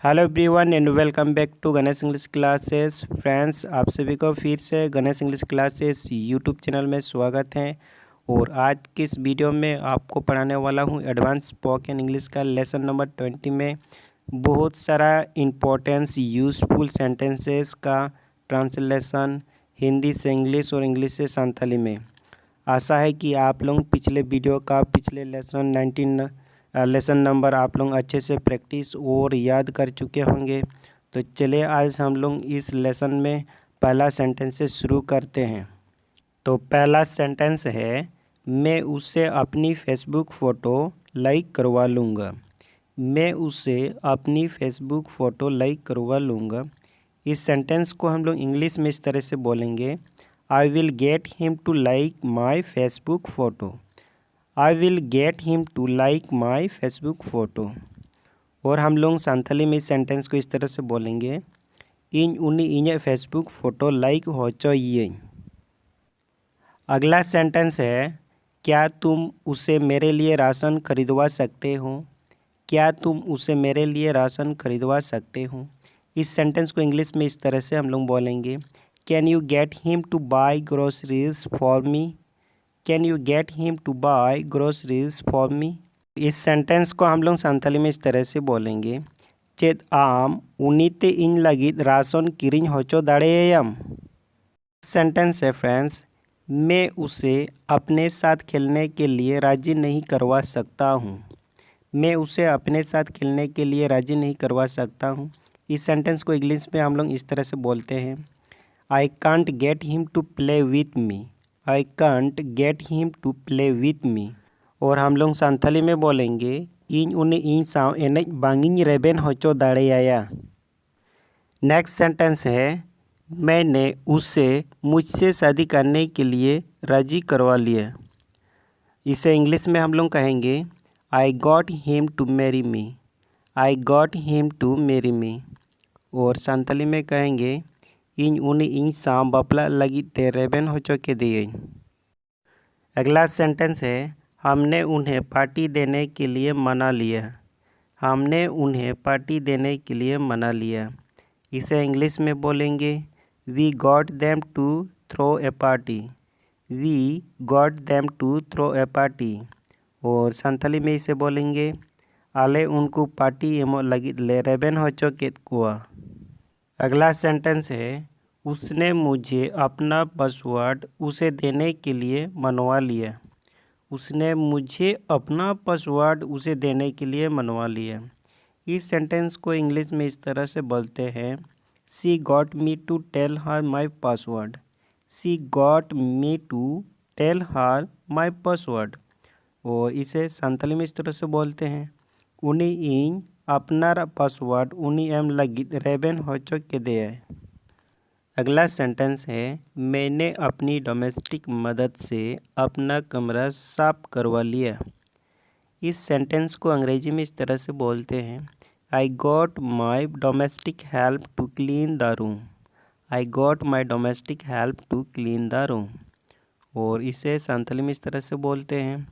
Hello everyone and welcome back to Ganesh English classes. Friends, आप सभी को फिर से Ganesh English classes YouTube channel में स्वागत है। और आज की इस वीडियो में आपको पढ़ाने वाला हूं एडवांस स्पोकन इंग्लिश का लेसन नंबर 20 में बहुत सारा इम्पोर्टेंस यूज़फुल सेंटेंसेस का ट्रांसलेशन हिंदी से इंग्लिश और इंग्लिश से संथाली में। आशा है कि आप लोग पिछले वीडियो का पिछले लेसन नंबर आप लोग अच्छे से प्रैक्टिस और याद कर चुके होंगे। तो चलिए आज हम लोग इस लेसन में पहला सेंटेंस से शुरू करते हैं। तो पहला सेंटेंस है, मैं उससे अपनी फेसबुक फ़ोटो लाइक करवा लूँगा। मैं उससे अपनी फेसबुक फ़ोटो लाइक करवा लूँगा। इस सेंटेंस को हम लोग इंग्लिश में इस तरह से बोलेंगे, I will get him to like my Facebook photo. I will get him to like my Facebook photo. और हम लोग संथाली में इस सेंटेंस को इस तरह से बोलेंगे, इन उन्नी इन्हें फेसबुक फ़ोटो लाइक होचोइए। अगला सेंटेंस है, क्या तुम उसे मेरे लिए राशन खरीदवा सकते हो। क्या तुम उसे मेरे लिए राशन खरीदवा सकते हो। इस सेंटेंस को इंग्लिश में इस तरह से हम लोग बोलेंगे, can you get him to buy groceries for me. Can you get him to buy groceries for me. इस सेंटेंस को हम लोग संथाली में इस तरह से बोलेंगे, चेद आम उनीते इन लगित राशन किरिंग होचो दाड़ेयाम। सेंटेंस है फ्रेंड्स, मैं उसे अपने साथ खेलने के लिए राज़ी नहीं करवा सकता हूँ। मैं उसे अपने साथ खेलने के लिए राज़ी नहीं करवा सकता हूँ। इस सेंटेंस को इंग्लिश में हम लोग इस तरह से बोलते हैं, I can't get him to play with me. I can't get him to play with me. और हम लोग संथाली में बोलेंगे, इन उन्हें इन साव एनज बांगिंग रेबेन होचो दाड़ेयाया। नेक्स्ट सेंटेंस है, मैंने उससे मुझसे शादी करने के लिए राज़ी करवा लिया। इसे इंग्लिश में हम लोग कहेंगे, I got him to marry me. I got him to marry me. और संथाली में कहेंगे, इन उन्हें इन साव बापला लगी ते रेबेन होचो के दिए। अगला सेंटेंस है, हमने उन्हें पार्टी देने के लिए मना लिया। हमने उन्हें पार्टी देने के लिए मना लिया। इसे इंग्लिश में बोलेंगे, we got them to throw a party. We got them to throw a party. और संथाली में इसे बोलेंगे, आले उनको पार्टी एमो लगी ले रेबेन होचो केत कुआ। अगला सेंटेंस है, उसने मुझे अपना पासवर्ड उसे देने के लिए मनवा लिया। उसने मुझे अपना पासवर्ड उसे देने के लिए मनवा लिया। इस सेंटेंस को इंग्लिश में इस तरह से बोलते हैं, she got me to tell her my password. She got me to tell her my password. और इसे संथाली में इस तरह से बोलते हैं, उनी इन अपनार पासवर्ड उनी एम लगी रेबेन होचो के दे। अगला सेंटेंस है, मैंने अपनी डोमेस्टिक मदद से अपना कमरा साफ करवा लिया। इस सेंटेंस को अंग्रेजी में इस तरह से बोलते हैं, I got my domestic help to clean the room. I got my domestic help to clean the room. और इसे संथाली में इस तरह से बोलते हैं,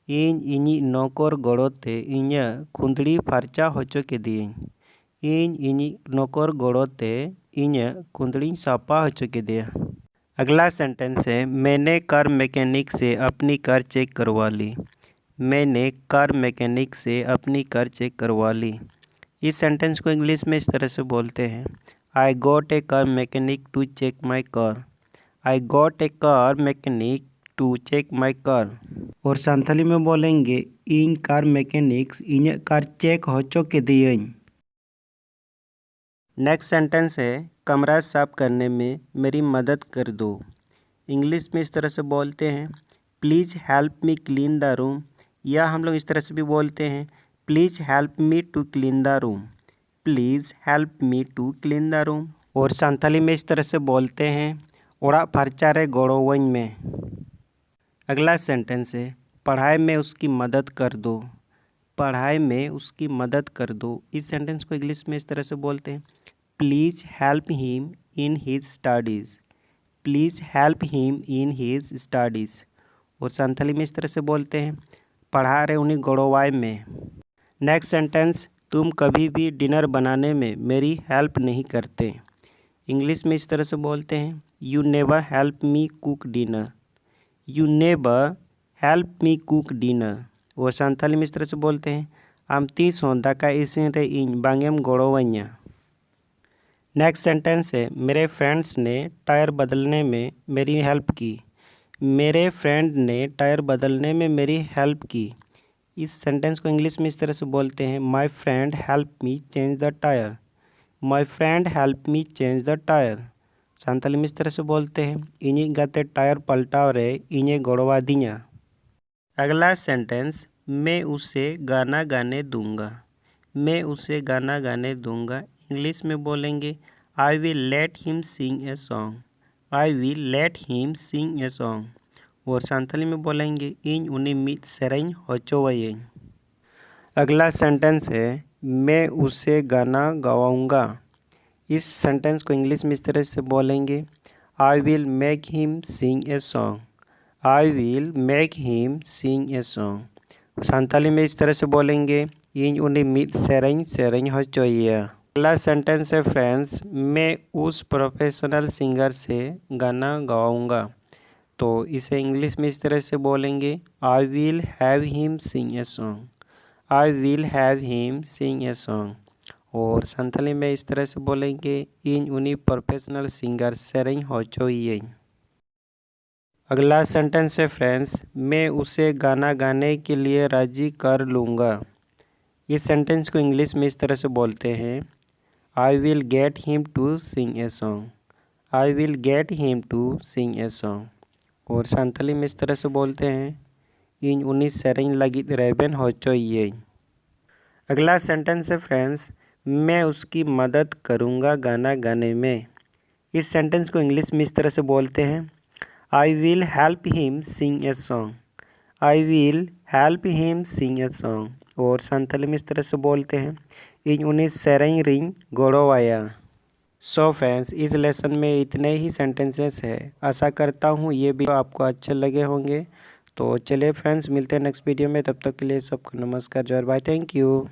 इन इनी नौकर गड़ोते इन खुंदड़ी फार्चा होचो के दिए। इन इनी नौकर गड़ोते इन खुंदड़ी सापा होचो के दिया। अगला सेंटेंस है, मैंने कार मैकेनिक से अपनी कार चेक करवा ली। मैंने कार मैकेनिक से अपनी कार चेक करवा ली। इस सेंटेंस को इंग्लिश में इस तरह से बोलते हैं, I got a car mechanic to check my car. I got a car mechanic to check my car. और संथाली में बोलेंगे, इन कार मैकेनिक्स इन कार चेक होचो के दिए। नेक्स्ट सेंटेंस है, कमरा साफ करने में मेरी मदद कर दो। इंग्लिश में इस तरह से बोलते हैं, please help me clean the room. या हम लोग इस तरह से भी बोलते हैं, please help me to clean the room. Please help me to clean the room. और संथाली में इस तरह से बोलते हैं, ओड़ा फर्चा रे गोड़ोवኝ में। अगला सेंटेंस है, पढ़ाई में उसकी मदद कर दो। पढ़ाई में उसकी मदद कर दो। इस सेंटेंस को इंग्लिश में इस तरह से बोलते हैं, please help him in his studies. Please help him in his studies. और संथाली में इस तरह से बोलते हैं, पढ़ा रहे उन्हीं गौड़वाई में। नेक्स्ट सेंटेंस, तुम कभी भी डिनर बनाने में मेरी हेल्प नहीं करते। इंग्लिश में इस तरह से बोलते हैं, you never help me cook dinner. You never help me cook dinner. और संथाली में इस तरह से बोलते हैं, आम तीस हों दाका इसिन रे इन बांगेम गोड़ोवन्या। नेक्स्ट सेंटेंस है, मेरे फ्रेंड्स ने टायर बदलने में मेरी हेल्प की। मेरे फ्रेंड ने टायर बदलने में मेरी हेल्प की। इस सेंटेंस को इंग्लिश में इस तरह से बोलते हैं, my friend help me change the tyre. My friend help me change the tyre. Santhali में इस तरह से बोलते हैं, इन्हीं गाते टायर पलटाव रे इन्हें गड़वा दिया। अगला सेंटेंस, मैं उसे गाना गाने दूंगा। मैं उसे गाना गाने दूंगा। इंग्लिश में बोलेंगे, I will let him Singh a song. I will let him Singh a song. और संथाली में बोलेंगे, इन उन्हें मित सेरेंग होचोवये। अगला सेंटेंस है, मैं उसे गाना गवाऊंगा। इस सेंटेंस को इंग्लिश में इस तरह से बोलेंगे, I will make him Singh a song. I will make him Singh a song. Santhali में इस तरह से बोलेंगे, इन उन्हें मित सेरेंग सेरेंग होचोया। अगला सेंटेंस है फ्रेंड्स, मैं उस प्रोफेशनल सिंगर से गाना गवाऊंगा। तो इसे इंग्लिश में इस तरह से बोलेंगे, I will have him Singh a song. I will have him Singh a song. और संथाली में इस तरह से बोलेंगे, इन उन्हीं प्रोफेशनल सिंगर सेरेंग होचोये। अगला सेंटेंस है फ्रेंड्स, मैं उसे गाना गाने के लिए राजी कर लूँगा। इस सेंटेंस को इंग्लिश में इस तरह से बोलते हैं, I will get him to sing a song. I will get him to sing a song. और संथाली में इस तरह से बोलते हैं, इन उन्हीं सेरेंग लगित रेबन होचोये। अगला सेंटेंस है फ्रेंड्स, मैं उसकी मदद करूँगा गाना गाने में। इस सेंटेंस को इंग्लिश में इस तरह से बोलते हैं, I will help him Singh a song. I will help him Singh a song. और संथाली में इस तरह से बोलते हैं, इन उन्हीं सेरेंग रिंग गोड़ोवाया। सो फ्रेंड्स, इस लेसन में इतने ही सेंटेंसेस है। आशा करता हूँ ये वीडियो आपको अच्छे लगे होंगे। तो चलिए फ्रेंड्स, मिलते हैं नेक्स्ट वीडियो में। तब तक के लिए सबको नमस्कार, जय बाय, थैंक यू।